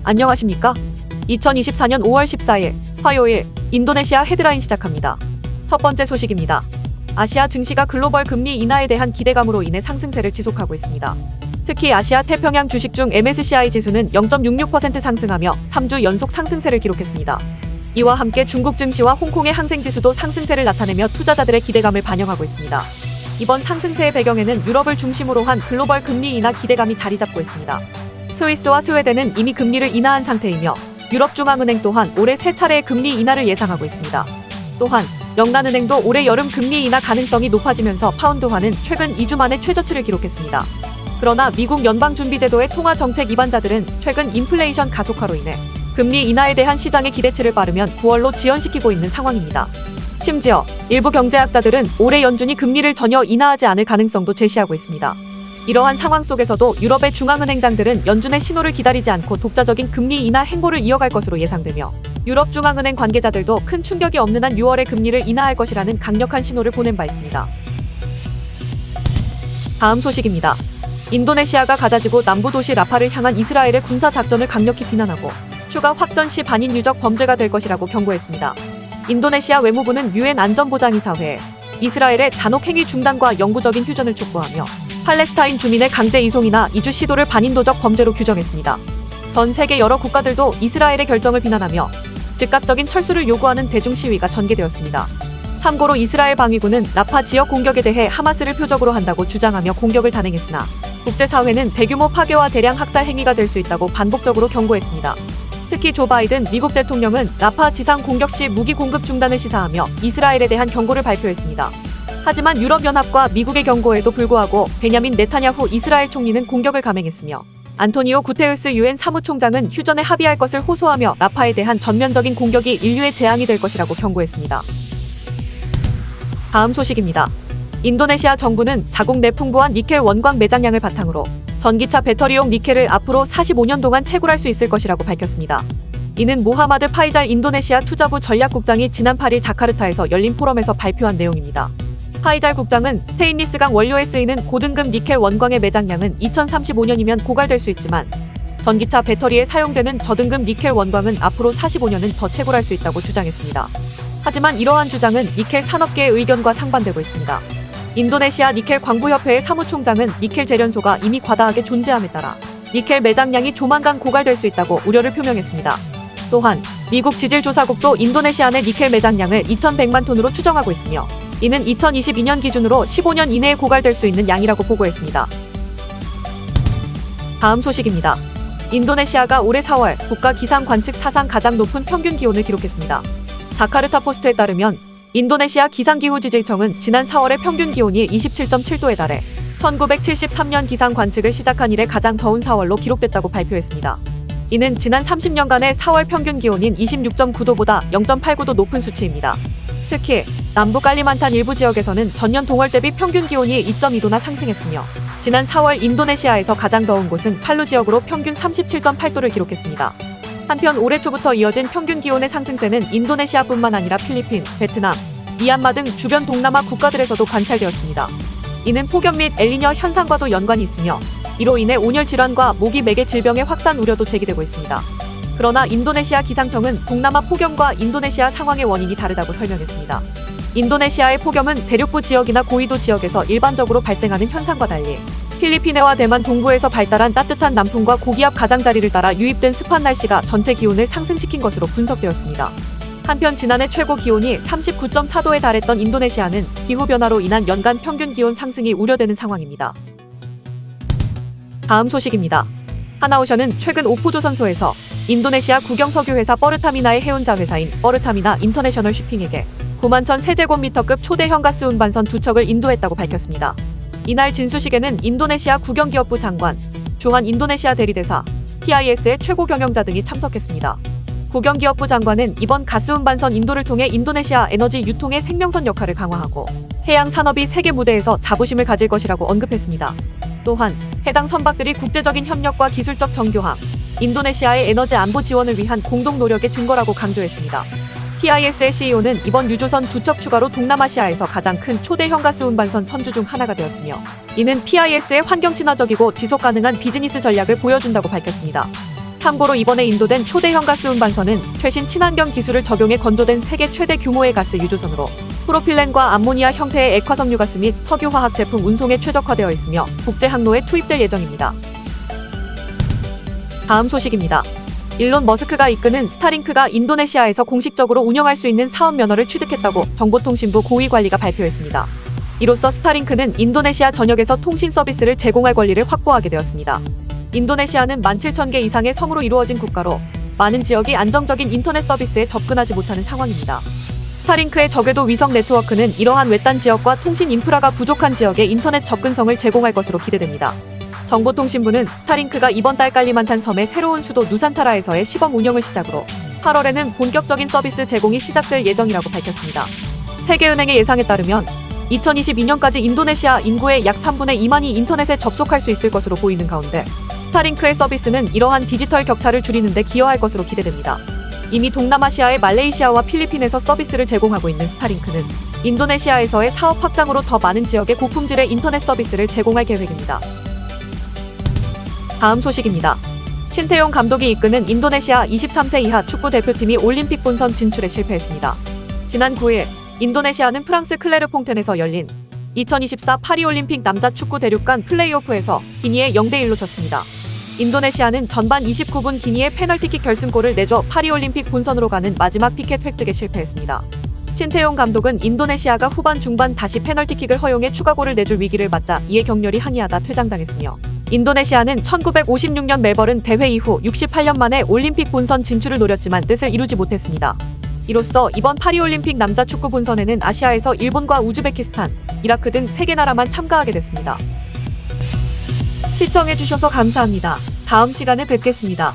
안녕하십니까? 2024년 5월 14일 화요일 인도네시아 헤드라인 시작합니다. 첫 번째 소식입니다. 아시아 증시가 글로벌 금리 인하에 대한 기대감으로 인해 상승세를 지속하고 있습니다. 특히 아시아 태평양 주식 중 MSCI 지수는 0.66% 상승하며 3주 연속 상승세를 기록했습니다. 이와 함께 중국 증시와 홍콩의 항생지수도 상승세를 나타내며 투자자들의 기대감을 반영하고 있습니다. 이번 상승세의 배경에는 유럽을 중심으로 한 글로벌 금리 인하 기대감이 자리 잡고 있습니다. 스위스와 스웨덴은 이미 금리를 인하한 상태이며 유럽중앙은행 또한 올해 3차례의 금리 인하를 예상하고 있습니다. 또한 영란은행도 올해 여름 금리 인하 가능성이 높아지면서 파운드화는 최근 2주 만에 최저치를 기록했습니다. 그러나 미국 연방준비제도의 통화정책 입안자들은 최근 인플레이션 가속화로 인해 금리 인하에 대한 시장의 기대치를 빠르면 9월로 지연시키고 있는 상황입니다. 심지어 일부 경제학자들은 올해 연준이 금리를 전혀 인하하지 않을 가능성도 제시하고 있습니다. 이러한 상황 속에서도 유럽의 중앙은행장들은 연준의 신호를 기다리지 않고 독자적인 금리 인하 행보를 이어갈 것으로 예상되며 유럽 중앙은행 관계자들도 큰 충격이 없는 한 6월에 금리를 인하할 것이라는 강력한 신호를 보낸 바 있습니다. 다음 소식입니다. 인도네시아가 가자지구 남부 도시 라파를 향한 이스라엘의 군사 작전을 강력히 비난하고 추가 확전 시 반인 유적 범죄가 될 것이라고 경고했습니다. 인도네시아 외무부는 유엔 안전보장이사회에 이스라엘의 잔혹행위 중단과 영구적인 휴전을 촉구하며 팔레스타인 주민의 강제 이송이나 이주 시도를 반인도적 범죄로 규정했습니다. 전 세계 여러 국가들도 이스라엘의 결정을 비난하며 즉각적인 철수를 요구하는 대중 시위가 전개되었습니다. 참고로 이스라엘 방위군은 라파 지역 공격에 대해 하마스를 표적으로 한다고 주장하며 공격을 단행했으나 국제사회는 대규모 파괴와 대량 학살 행위가 될 수 있다고 반복적으로 경고했습니다. 특히 조 바이든 미국 대통령은 라파 지상 공격 시 무기 공급 중단을 시사하며 이스라엘에 대한 경고를 발표했습니다. 하지만 유럽연합과 미국의 경고에도 불구하고 베냐민 네타냐후 이스라엘 총리는 공격을 감행했으며 안토니오 구테우스 유엔 사무총장은 휴전에 합의할 것을 호소하며 라파에 대한 전면적인 공격이 인류의 재앙이 될 것이라고 경고했습니다. 다음 소식입니다. 인도네시아 정부는 자국 내 풍부한 니켈 원광 매장량을 바탕으로 전기차 배터리용 니켈을 앞으로 45년 동안 채굴할 수 있을 것이라고 밝혔습니다. 이는 모하마드 파이잘 인도네시아 투자부 전략국장이 지난 8일 자카르타에서 열린 포럼에서 발표한 내용입니다. 파이잘 국장은 스테인리스강 원료에 쓰이는 고등급 니켈 원광의 매장량은 2035년이면 고갈될 수 있지만 전기차 배터리에 사용되는 저등급 니켈 원광은 앞으로 45년은 더 채굴할 수 있다고 주장했습니다. 하지만 이러한 주장은 니켈 산업계의 의견과 상반되고 있습니다. 인도네시아 니켈 광부협회의 사무총장은 니켈 재련소가 이미 과다하게 존재함에 따라 니켈 매장량이 조만간 고갈될 수 있다고 우려를 표명했습니다. 또한 미국 지질조사국도 인도네시아 내 니켈 매장량을 2100만 톤으로 추정하고 있으며 이는 2022년 기준으로 15년 이내에 고갈될 수 있는 양이라고 보고했습니다. 다음 소식입니다. 인도네시아가 올해 4월 국가 기상 관측 사상 가장 높은 평균 기온을 기록했습니다. 자카르타 포스트에 따르면 인도네시아 기상기후지질청은 지난 4월의 평균 기온이 27.7도에 달해 1973년 기상 관측을 시작한 이래 가장 더운 4월로 기록됐다고 발표했습니다. 이는 지난 30년간의 4월 평균 기온인 26.9도보다 0.89도 높은 수치입니다. 특히 남부 깔리만탄 일부 지역에서는 전년 동월 대비 평균 기온이 2.2도나 상승했으며 지난 4월 인도네시아에서 가장 더운 곳은 팔루 지역으로 평균 37.8도를 기록했습니다. 한편 올해 초부터 이어진 평균 기온의 상승세는 인도네시아뿐만 아니라 필리핀, 베트남, 미얀마 등 주변 동남아 국가들에서도 관찰되었습니다. 이는 폭염 및 엘니뇨 현상과도 연관이 있으며 이로 인해 온열 질환과 모기 매개 질병의 확산 우려도 제기되고 있습니다. 그러나 인도네시아 기상청은 동남아 폭염과 인도네시아 상황의 원인이 다르다고 설명했습니다. 인도네시아의 폭염은 대륙부 지역이나 고위도 지역에서 일반적으로 발생하는 현상과 달리 필리핀해와 대만 동부에서 발달한 따뜻한 남풍과 고기압 가장자리를 따라 유입된 습한 날씨가 전체 기온을 상승시킨 것으로 분석되었습니다. 한편 지난해 최고 기온이 39.4도에 달했던 인도네시아는 기후변화로 인한 연간 평균 기온 상승이 우려되는 상황입니다. 다음 소식입니다. 하나오션은 최근 오포조선소에서 인도네시아 국영석유 회사 뻐르타미나의 해운자 회사인 뻐르타미나 인터내셔널 쉬핑에게 91,000 세제곱미터급 초대형 가스 운반선 2척을 인도했다고 밝혔습니다. 이날 진수식에는 인도네시아 국영기업부 장관, 주한 인도네시아 대리대사, PIS의 최고 경영자 등이 참석했습니다. 국영기업부 장관은 이번 가스 운반선 인도를 통해 인도네시아 에너지 유통의 생명선 역할을 강화하고 해양 산업이 세계 무대에서 자부심을 가질 것이라고 언급했습니다. 또한 해당 선박들이 국제적인 협력과 기술적 정교함, 인도네시아의 에너지 안보 지원을 위한 공동 노력의 증거라고 강조했습니다. PIS의 CEO는 이번 유조선 2척 추가로 동남아시아에서 가장 큰 초대형 가스 운반선 선주 중 하나가 되었으며 이는 PIS의 환경 친화적이고 지속 가능한 비즈니스 전략을 보여준다고 밝혔습니다. 참고로 이번에 인도된 초대형 가스 운반선은 최신 친환경 기술을 적용해 건조된 세계 최대 규모의 가스 유조선으로 프로필렌과 암모니아 형태의 액화석유가스 및 석유화학 제품 운송에 최적화되어 있으며 국제 항로에 투입될 예정입니다. 다음 소식입니다. 일론 머스크가 이끄는 스타링크가 인도네시아에서 공식적으로 운영할 수 있는 사업 면허를 취득했다고 정보통신부 고위관리가 발표했습니다. 이로써 스타링크는 인도네시아 전역에서 통신 서비스를 제공할 권리를 확보하게 되었습니다. 인도네시아는 17,000개 이상의 섬으로 이루어진 국가로 많은 지역이 안정적인 인터넷 서비스에 접근하지 못하는 상황입니다. 스타링크의 저궤도 위성 네트워크는 이러한 외딴 지역과 통신 인프라가 부족한 지역의 인터넷 접근성을 제공할 것으로 기대됩니다. 정보통신부는 스타링크가 이번 달 깔리만탄 섬의 새로운 수도 누산타라에서의 시범 운영을 시작으로 8월에는 본격적인 서비스 제공이 시작될 예정이라고 밝혔습니다. 세계은행의 예상에 따르면 2022년까지 인도네시아 인구의 약 3분의 2만이 인터넷에 접속할 수 있을 것으로 보이는 가운데 스타링크의 서비스는 이러한 디지털 격차를 줄이는 데 기여할 것으로 기대됩니다. 이미 동남아시아의 말레이시아와 필리핀에서 서비스를 제공하고 있는 스타링크는 인도네시아에서의 사업 확장으로 더 많은 지역에 고품질의 인터넷 서비스를 제공할 계획입니다. 다음 소식입니다. 신태용 감독이 이끄는 인도네시아 23세 이하 축구 대표팀이 올림픽 본선 진출에 실패했습니다. 지난 9일 인도네시아는 프랑스 클레르퐁텐에서 열린 2024 파리올림픽 남자 축구 대륙간 플레이오프에서 기니에 0대1로 졌습니다. 인도네시아는 전반 29분 기니의 페널티킥 결승골을 내줘 파리올림픽 본선으로 가는 마지막 티켓 획득에 실패했습니다. 신태용 감독은 인도네시아가 후반 중반 다시 페널티킥을 허용해 추가골을 내줄 위기를 맞자 이에 격렬히 항의하다 퇴장당했으며 인도네시아는 1956년 멜버른 대회 이후 68년 만에 올림픽 본선 진출을 노렸지만 뜻을 이루지 못했습니다. 이로써 이번 파리올림픽 남자 축구 본선에는 아시아에서 일본과 우즈베키스탄, 이라크 등 3개 나라만 참가하게 됐습니다. 시청해주셔서 감사합니다. 다음 시간에 뵙겠습니다.